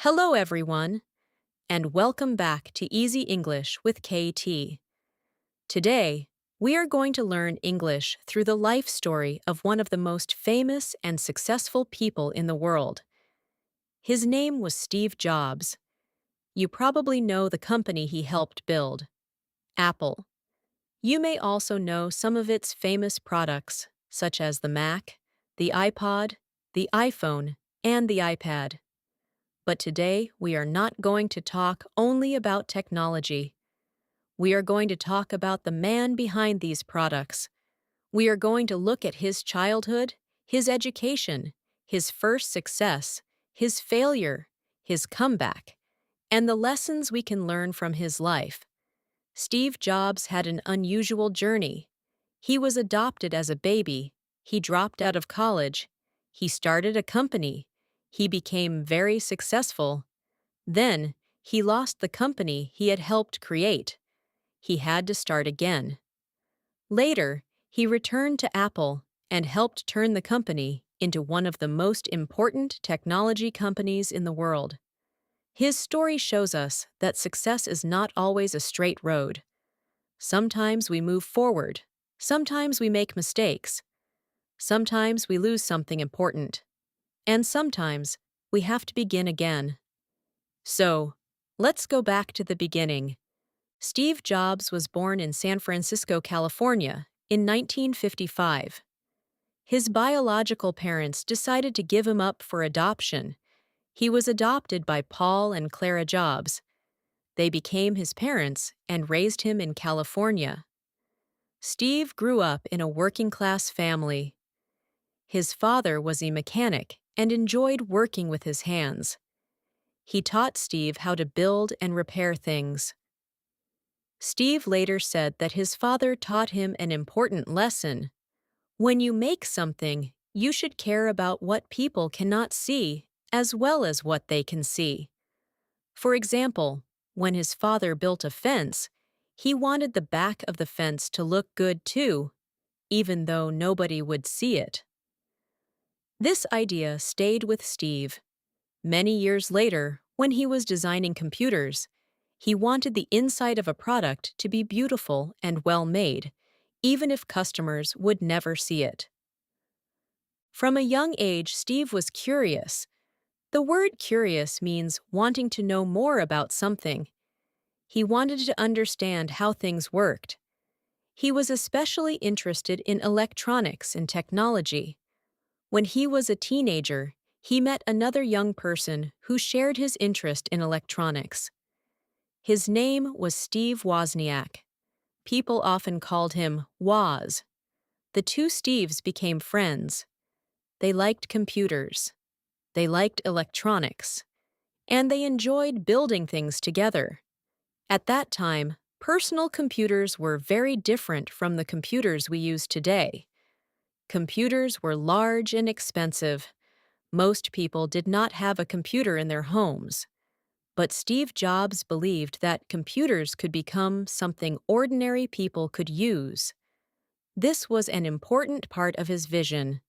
Hello, everyone, and welcome back to Easy English with KT. Today, we are going to learn English through the life story of one of the most famous and successful people in the world. His name was Steve Jobs. You probably know the company he helped build, Apple. You may also know some of its famous products, such as the Mac, the iPod, the iPhone, and the iPad. But today, we are not going to talk only about technology. We are going to talk about the man behind these products. We are going to look at his childhood, his education, his first success, his failure, his comeback, and the lessons we can learn from his life. Steve Jobs had an unusual journey. He was adopted as a baby. He dropped out of college. He started a company. He became very successful. Then, he lost the company he had helped create. He had to start again. Later, he returned to Apple and helped turn the company into one of the most important technology companies in the world. His story shows us that success is not always a straight road. Sometimes we move forward. Sometimes we make mistakes. Sometimes we lose something important. And sometimes we have to begin again. So, let's go back to the beginning. Steve Jobs was born in San Francisco, California, in 1955. His biological parents decided to give him up for adoption. He was adopted by Paul and Clara Jobs. They became his parents and raised him in California. Steve grew up in a working-class family. His father was a mechanic and enjoyed working with his hands. He taught Steve how to build and repair things. Steve later said that his father taught him an important lesson. When you make something, you should care about what people cannot see as well as what they can see. For example, when his father built a fence, he wanted the back of the fence to look good too, even though nobody would see it. This idea stayed with Steve. Many years later, when he was designing computers, he wanted the inside of a product to be beautiful and well-made, even if customers would never see it. From a young age, Steve was curious. The word curious means wanting to know more about something. He wanted to understand how things worked. He was especially interested in electronics and technology. When he was a teenager, he met another young person who shared his interest in electronics. His name was Steve Wozniak. People often called him Woz. The two Steves became friends. They liked computers. They liked electronics. And they enjoyed building things together. At that time, personal computers were very different from the computers we use today. Computers were large and expensive. Most people did not have a computer in their homes. But Steve Jobs believed that computers could become something ordinary people could use. This was an important part of his vision.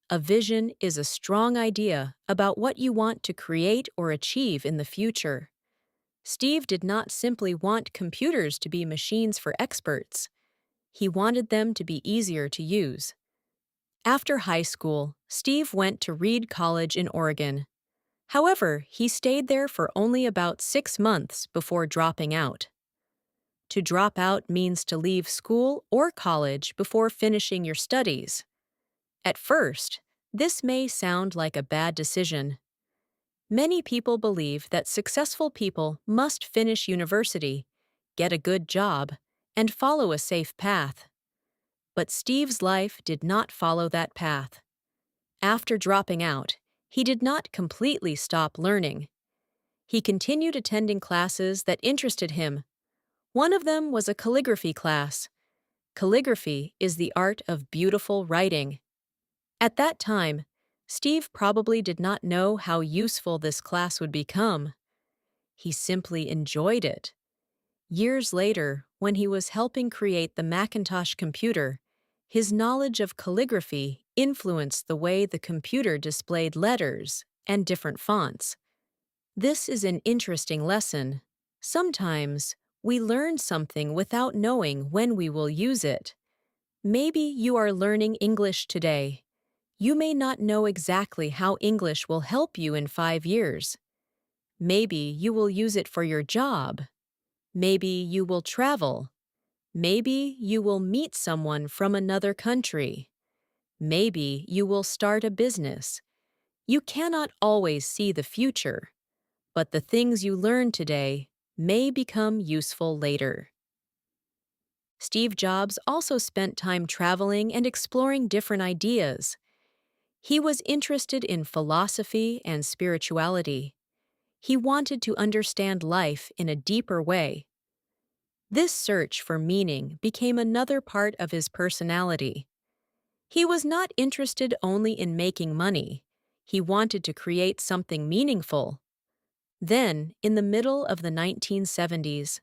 A vision is a strong idea about what you want to create or achieve in the future. Steve did not simply want computers to be machines for experts. He wanted them to be easier to use. After high school, Steve went to Reed College in Oregon. However, he stayed there for only about 6 months before dropping out. To drop out means to leave school or college before finishing your studies. At first, this may sound like a bad decision. Many people believe that successful people must finish university, get a good job, and follow a safe path. But Steve's life did not follow that path. After dropping out, he did not completely stop learning. He continued attending classes that interested him. One of them was a calligraphy class. Calligraphy is the art of beautiful writing. At that time, Steve probably did not know how useful this class would become. He simply enjoyed it. Years later, when he was helping create the Macintosh computer, his knowledge of calligraphy influenced the way the computer displayed letters and different fonts. This is an interesting lesson. Sometimes we learn something without knowing when we will use it. Maybe you are learning English today. You may not know exactly how English will help you in 5 years. Maybe you will use it for your job. Maybe you will travel. Maybe you will meet someone from another country. Maybe you will start a business. You cannot always see the future, but the things you learn today may become useful later. Steve Jobs also spent time traveling and exploring different ideas. He was interested in philosophy and spirituality. He wanted to understand life in a deeper way. This search for meaning became another part of his personality. He was not interested only in making money. He wanted to create something meaningful. Then, in the middle of the 1970s,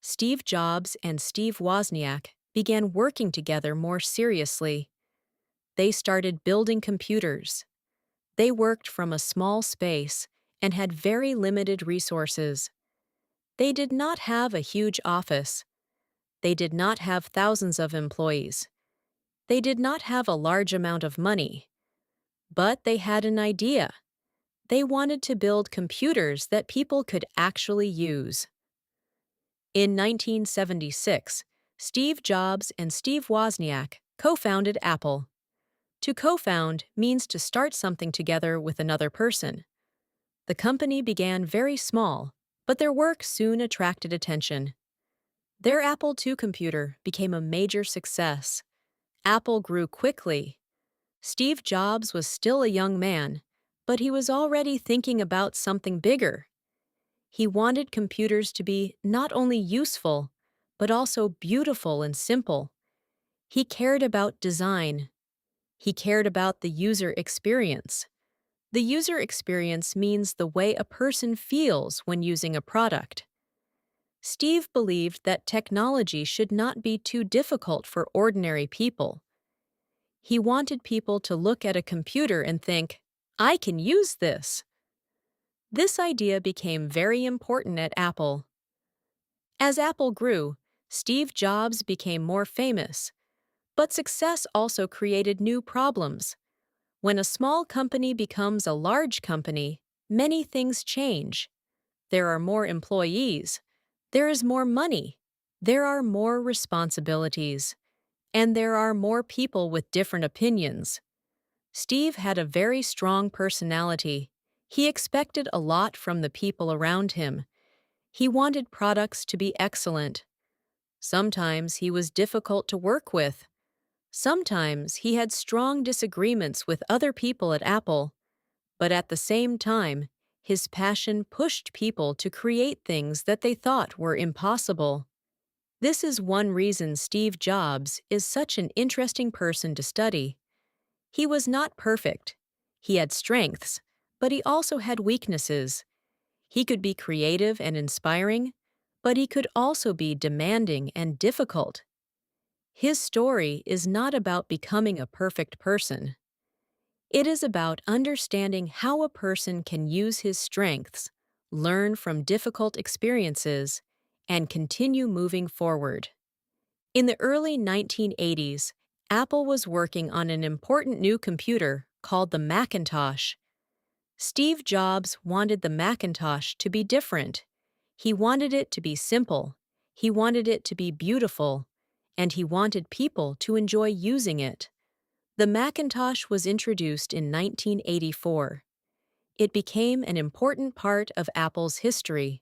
Steve Jobs and Steve Wozniak began working together more seriously. They started building computers. They worked from a small space and had very limited resources. They did not have a huge office. They did not have thousands of employees. They did not have a large amount of money. But they had an idea. They wanted to build computers that people could actually use. In 1976, Steve Jobs and Steve Wozniak co-founded Apple. To co-found means to start something together with another person. The company began very small, but their work soon attracted attention. Their Apple II computer became a major success. Apple grew quickly. Steve Jobs was still a young man, but he was already thinking about something bigger. He wanted computers to be not only useful, but also beautiful and simple. He cared about design. He cared about the user experience. The user experience means the way a person feels when using a product. Steve believed that technology should not be too difficult for ordinary people. He wanted people to look at a computer and think, "I can use this." This idea became very important at Apple. As Apple grew, Steve Jobs became more famous. But success also created new problems. When a small company becomes a large company, many things change. There are more employees. There is more money. There are more responsibilities. And there are more people with different opinions. Steve had a very strong personality. He expected a lot from the people around him. He wanted products to be excellent. Sometimes he was difficult to work with. Sometimes he had strong disagreements with other people at Apple. But at the same time, his passion pushed people to create things that they thought were impossible. This is one reason Steve Jobs is such an interesting person to study. He was not perfect. He had strengths, but he also had weaknesses. He could be creative and inspiring, but he could also be demanding and difficult. His story is not about becoming a perfect person. It is about understanding how a person can use his strengths, learn from difficult experiences, and continue moving forward. In the early 1980s, Apple was working on an important new computer called the Macintosh. Steve Jobs wanted the Macintosh to be different. He wanted it to be simple. He wanted it to be beautiful. And he wanted people to enjoy using it. The Macintosh was introduced in 1984. It became an important part of Apple's history.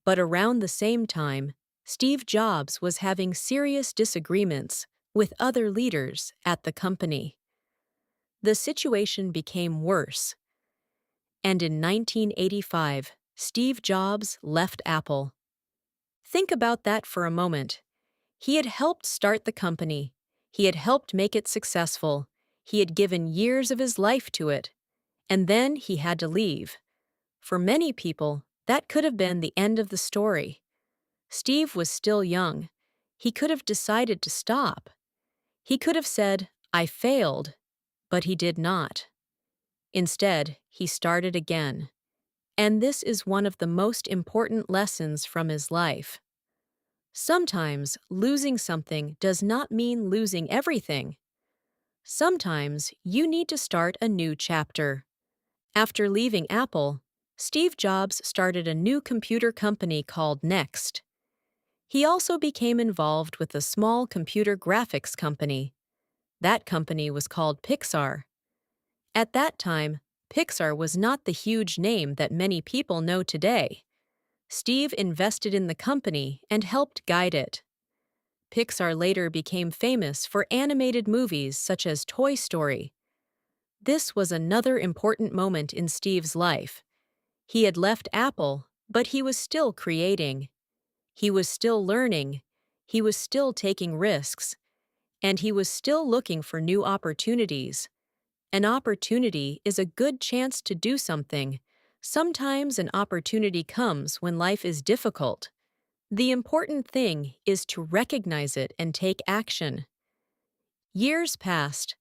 But around the same time, Steve Jobs was having serious disagreements with other leaders at the company. The situation became worse. And in 1985, Steve Jobs left Apple. Think about that for a moment. He had helped start the company. He had helped make it successful. He had given years of his life to it. And then he had to leave. For many people, that could have been the end of the story. Steve was still young. He could have decided to stop. He could have said, "I failed," but he did not. Instead, he started again. And this is one of the most important lessons from his life. Sometimes losing something does not mean losing everything. Sometimes you need to start a new chapter. After leaving Apple, Steve Jobs started a new computer company called Next. He also became involved with a small computer graphics company. That company was called Pixar. At that time, Pixar was not the huge name that many people know today. Steve invested in the company and helped guide it. Pixar later became famous for animated movies such as Toy Story. This was another important moment in Steve's life. He had left Apple, but he was still creating. He was still learning. He was still taking risks. And he was still looking for new opportunities. An opportunity is a good chance to do something. Sometimes an opportunity comes when life is difficult. The important thing is to recognize it and take action. Years passed.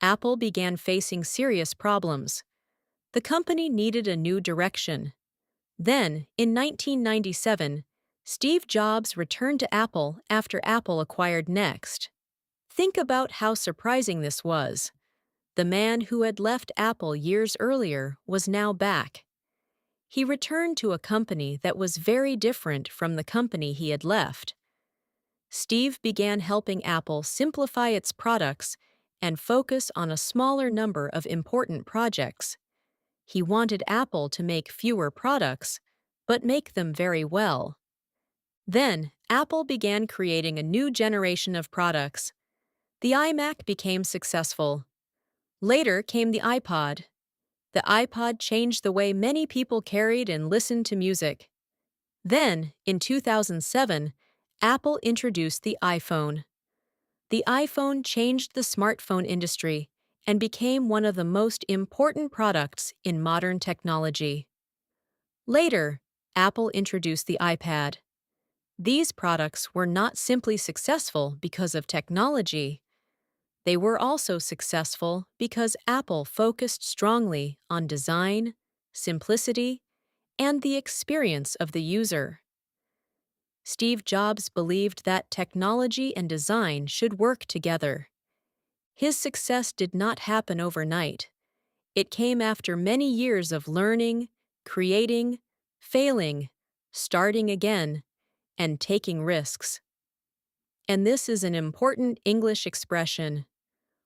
Apple began facing serious problems. The company needed a new direction. Then, in 1997, Steve Jobs returned to Apple after Apple acquired Next. Think about how surprising this was. The man who had left Apple years earlier was now back. He returned to a company that was very different from the company he had left. Steve began helping Apple simplify its products and focus on a smaller number of important projects. He wanted Apple to make fewer products, but make them very well. Then, Apple began creating a new generation of products. The iMac became successful. Later came the iPod. The iPod changed the way many people carried and listened to music. Then, in 2007, Apple introduced the iPhone. The iPhone changed the smartphone industry and became one of the most important products in modern technology. Later, Apple introduced the iPad. These products were not simply successful because of technology. They were also successful because Apple focused strongly on design, simplicity, and the experience of the user. Steve Jobs believed that technology and design should work together. His success did not happen overnight. It came after many years of learning, creating, failing, starting again, and taking risks. And this is an important English expression.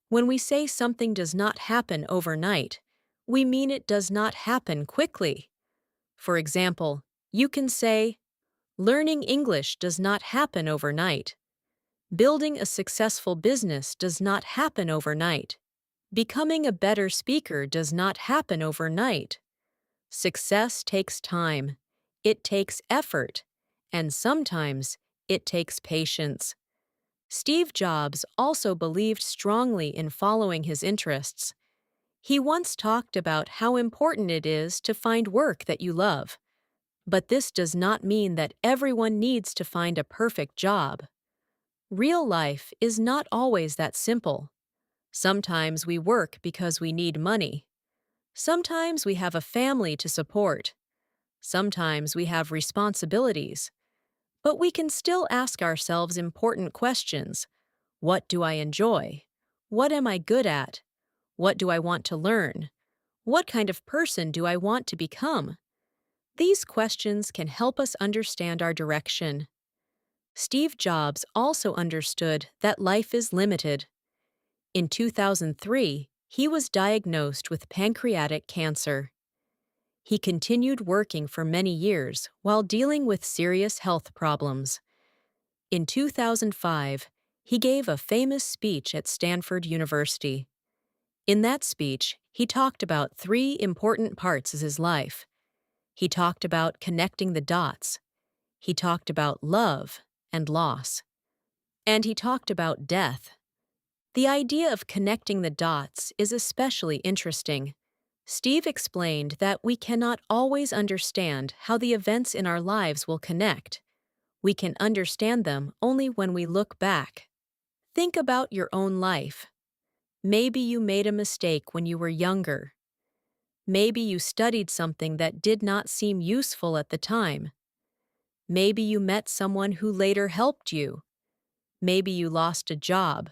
When we say something does not happen overnight, we mean it does not happen quickly. For example, you can say, learning English does not happen overnight. Building a successful business does not happen overnight. Becoming a better speaker does not happen overnight. Success takes time. It takes effort. And sometimes it takes patience. Steve Jobs also believed strongly in following his interests. He once talked about how important it is to find work that you love. But this does not mean that everyone needs to find a perfect job. Real life is not always that simple. Sometimes we work because we need money. Sometimes we have a family to support. Sometimes we have responsibilities. But we can still ask ourselves important questions. What do I enjoy? What am I good at? What do I want to learn? What kind of person do I want to become? These questions can help us understand our direction. Steve Jobs also understood that life is limited. In 2003, he was diagnosed with pancreatic cancer. He continued working for many years while dealing with serious health problems. In 2005, he gave a famous speech at Stanford University. In that speech, he talked about three important parts of his life. He talked about connecting the dots. He talked about love and loss. And he talked about death. The idea of connecting the dots is especially interesting. Steve explained that we cannot always understand how the events in our lives will connect. We can understand them only when we look back. Think about your own life. Maybe you made a mistake when you were younger. Maybe you studied something that did not seem useful at the time. Maybe you met someone who later helped you. Maybe you lost a job.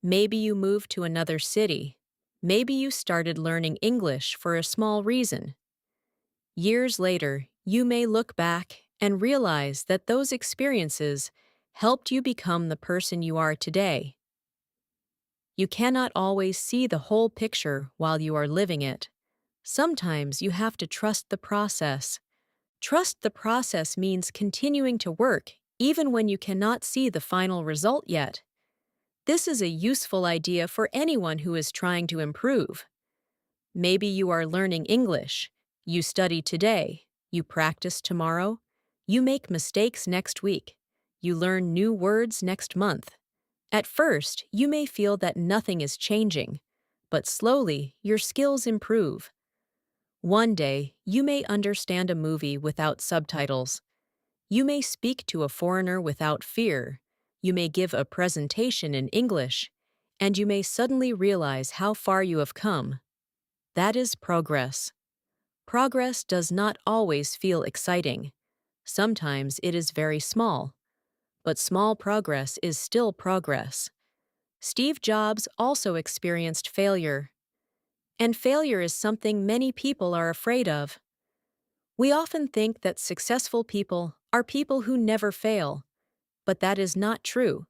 Maybe you moved to another city. Maybe you started learning English for a small reason. Years later, you may look back and realize that those experiences helped you become the person you are today. You cannot always see the whole picture while you are living it. Sometimes you have to trust the process. Trust the process means continuing to work even when you cannot see the final result yet. This is a useful idea for anyone who is trying to improve. Maybe you are learning English. You study today. You practice tomorrow. You make mistakes next week. You learn new words next month. At first, you may feel that nothing is changing, but slowly your skills improve. One day, you may understand a movie without subtitles. You may speak to a foreigner without fear. You may give a presentation in English, and you may suddenly realize how far you have come. That is progress. Progress does not always feel exciting. Sometimes it is very small. But small progress is still progress. Steve Jobs also experienced failure. And failure is something many people are afraid of. We often think that successful people are people who never fail. But that is not true.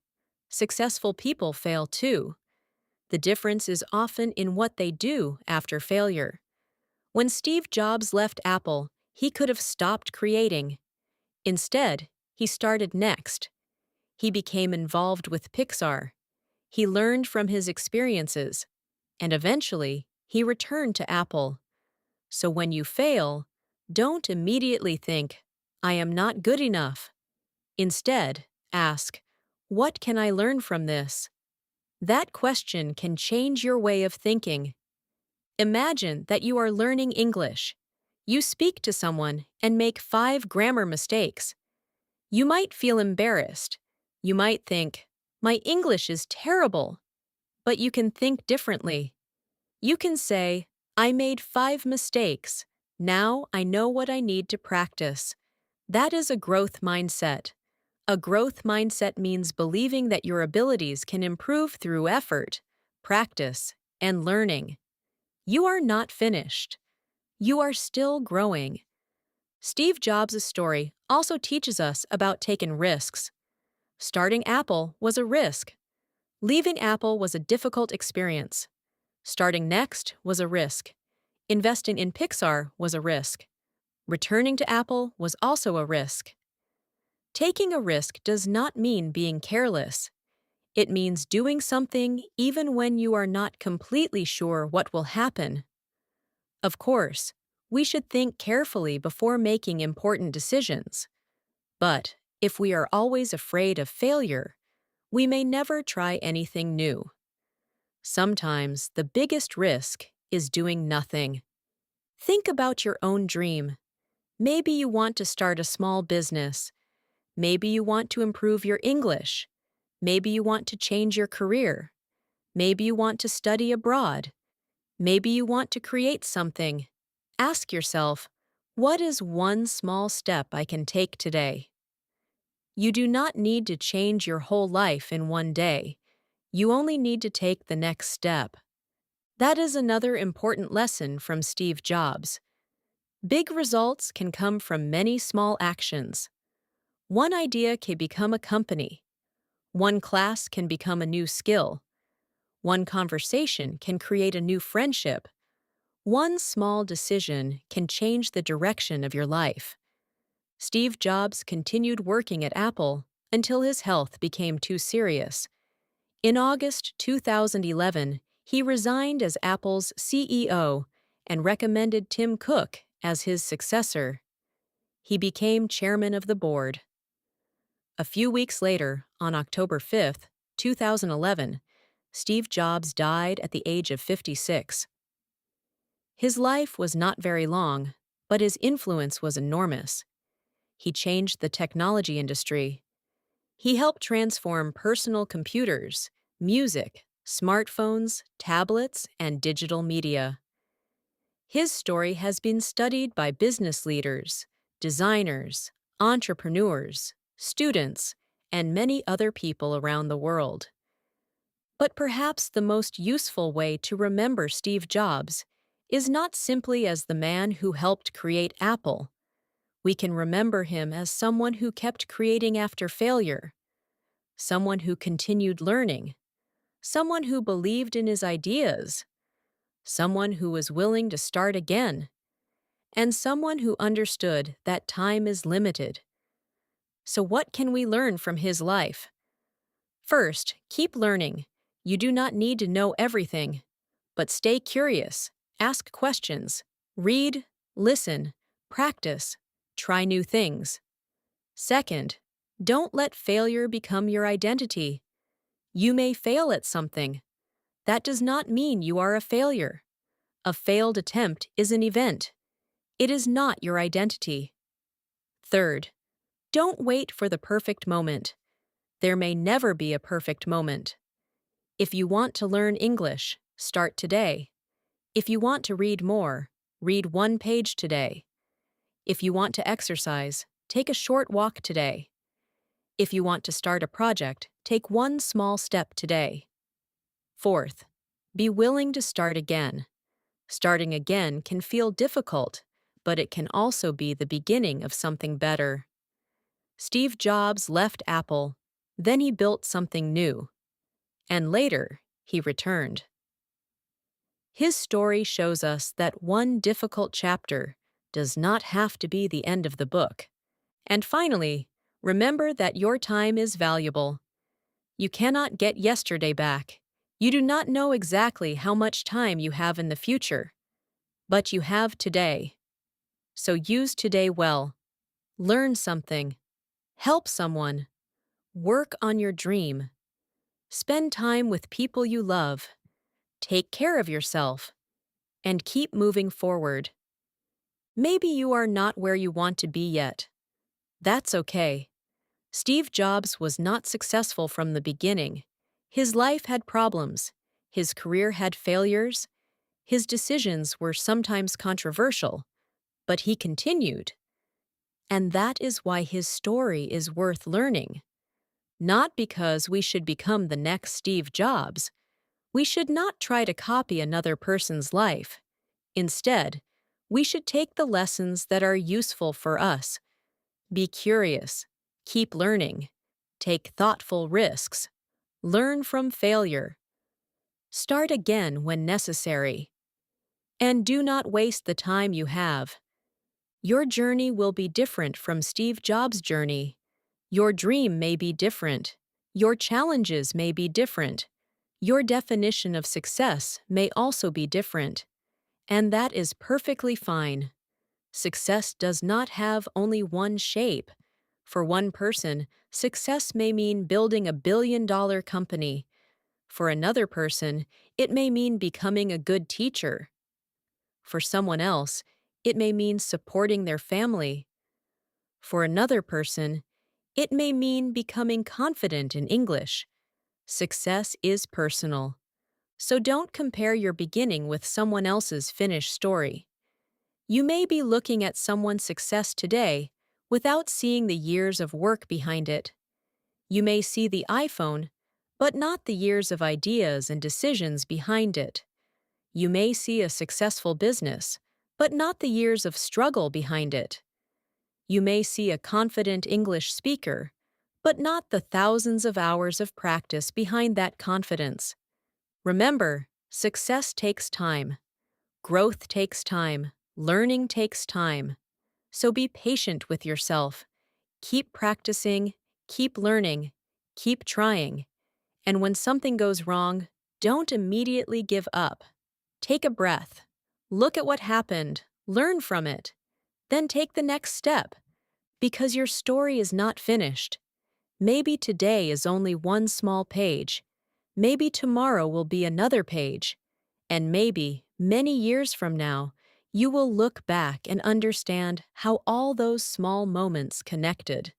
Successful people fail too. The difference is often in what they do after failure. When Steve Jobs left Apple, he could have stopped creating. Instead, he started next. He became involved with Pixar. He learned from his experiences. And eventually, he returned to Apple. So when you fail, don't immediately think, I am not good enough. Instead, ask, what can I learn from this? That question can change your way of thinking. Imagine that you are learning English. You speak to someone and make 5 grammar mistakes. You might feel embarrassed. You might think, my English is terrible. But you can think differently. You can say, I made 5 mistakes. Now I know what I need to practice. That is a growth mindset. A growth mindset means believing that your abilities can improve through effort, practice, and learning. You are not finished. You are still growing. Steve Jobs' story also teaches us about taking risks. Starting Apple was a risk. Leaving Apple was a difficult experience. Starting Next was a risk. Investing in Pixar was a risk. Returning to Apple was also a risk. Taking a risk does not mean being careless. It means doing something even when you are not completely sure what will happen. Of course, we should think carefully before making important decisions. But if we are always afraid of failure, we may never try anything new. Sometimes the biggest risk is doing nothing. Think about your own dream. Maybe you want to start a small business. Maybe you want to improve your English. Maybe you want to change your career. Maybe you want to study abroad. Maybe you want to create something. Ask yourself, what is one small step I can take today? You do not need to change your whole life in one day. You only need to take the next step. That is another important lesson from Steve Jobs. Big results can come from many small actions. One idea can become a company. One class can become a new skill. One conversation can create a new friendship. One small decision can change the direction of your life. Steve Jobs continued working at Apple until his health became too serious. In August 2011, he resigned as Apple's CEO and recommended Tim Cook as his successor. He became chairman of the board. A few weeks later, on October 5, 2011, Steve Jobs died at the age of 56. His life was not very long, but his influence was enormous. He changed the technology industry. He helped transform personal computers, music, smartphones, tablets, and digital media. His story has been studied by business leaders, designers, entrepreneurs, students, and many other people around the world. But perhaps the most useful way to remember Steve Jobs is not simply as the man who helped create Apple. We can remember him as someone who kept creating after failure, someone who continued learning, someone who believed in his ideas, someone who was willing to start again, and someone who understood that time is limited. So, what can we learn from his life? First, keep learning. You do not need to know everything, but stay curious, ask questions, read, listen, practice, try new things. Second, don't let failure become your identity. You may fail at something. That does not mean you are a failure. A failed attempt is an event. It is not your identity. Third, don't wait for the perfect moment. There may never be a perfect moment. If you want to learn English, start today. If you want to read more, read one page today. If you want to exercise, take a short walk today. If you want to start a project, take one small step today. Fourth, be willing to start again. Starting again can feel difficult, but it can also be the beginning of something better. Steve Jobs left Apple, then he built something new, and later he returned. His story shows us that one difficult chapter does not have to be the end of the book. And finally, remember that your time is valuable. You cannot get yesterday back. You do not know exactly how much time you have in the future, but you have today. So use today well. Learn something. Help someone. Work on your dream. Spend time with people you love. Take care of yourself. And keep moving forward. Maybe you are not where you want to be yet. That's okay. Steve Jobs was not successful from the beginning. His life had problems. His career had failures. His decisions were sometimes controversial. But he continued. And that is why his story is worth learning. Not because we should become the next Steve Jobs. We should not try to copy another person's life. Instead, we should take the lessons that are useful for us. Be curious, keep learning, take thoughtful risks, learn from failure, start again when necessary, and do not waste the time you have. Your journey will be different from Steve Jobs' journey. Your dream may be different. Your challenges may be different. Your definition of success may also be different. And that is perfectly fine. Success does not have only one shape. For one person, success may mean building a billion-dollar company. For another person, it may mean becoming a good teacher. For someone else, it may mean supporting their family. For another person, it may mean becoming confident in English. Success is personal. So don't compare your beginning with someone else's finished story. You may be looking at someone's success today without seeing the years of work behind it. You may see the iPhone, but not the years of ideas and decisions behind it. You may see a successful business, but not the years of struggle behind it. You may see a confident English speaker, but not the thousands of hours of practice behind that confidence. Remember, success takes time. Growth takes time. Learning takes time. So be patient with yourself. Keep practicing, keep learning, keep trying. And when something goes wrong, don't immediately give up. Take a breath. Look at what happened. Learn from it. Then take the next step. Because your story is not finished. Maybe today is only one small page. Maybe tomorrow will be another page. And maybe, many years from now, you will look back and understand how all those small moments connected.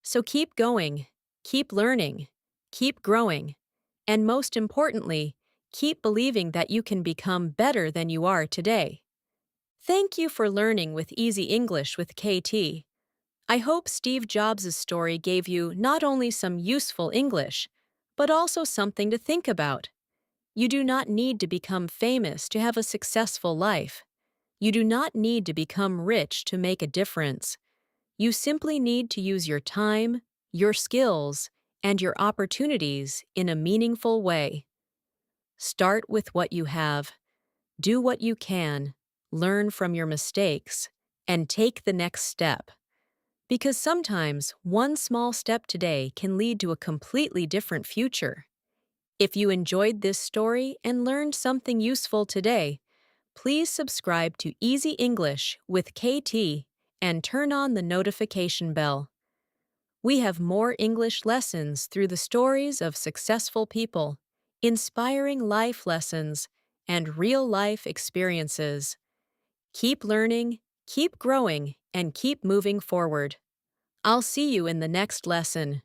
So keep going, keep learning, keep growing, and most importantly, keep believing that you can become better than you are today. Thank you for learning with Easy English with KT. I hope Steve Jobs' story gave you not only some useful English, but also something to think about. You do not need to become famous to have a successful life. You do not need to become rich to make a difference. You simply need to use your time, your skills, and your opportunities in a meaningful way. Start with what you have. Do what you can, learn from your mistakes, and take the next step. Because sometimes one small step today can lead to a completely different future. If you enjoyed this story and learned something useful today, please subscribe to Easy English with KT and turn on the notification bell. We have more English lessons through the stories of successful people, inspiring life lessons, and real-life experiences. Keep learning, keep growing, and keep moving forward. I'll see you in the next lesson.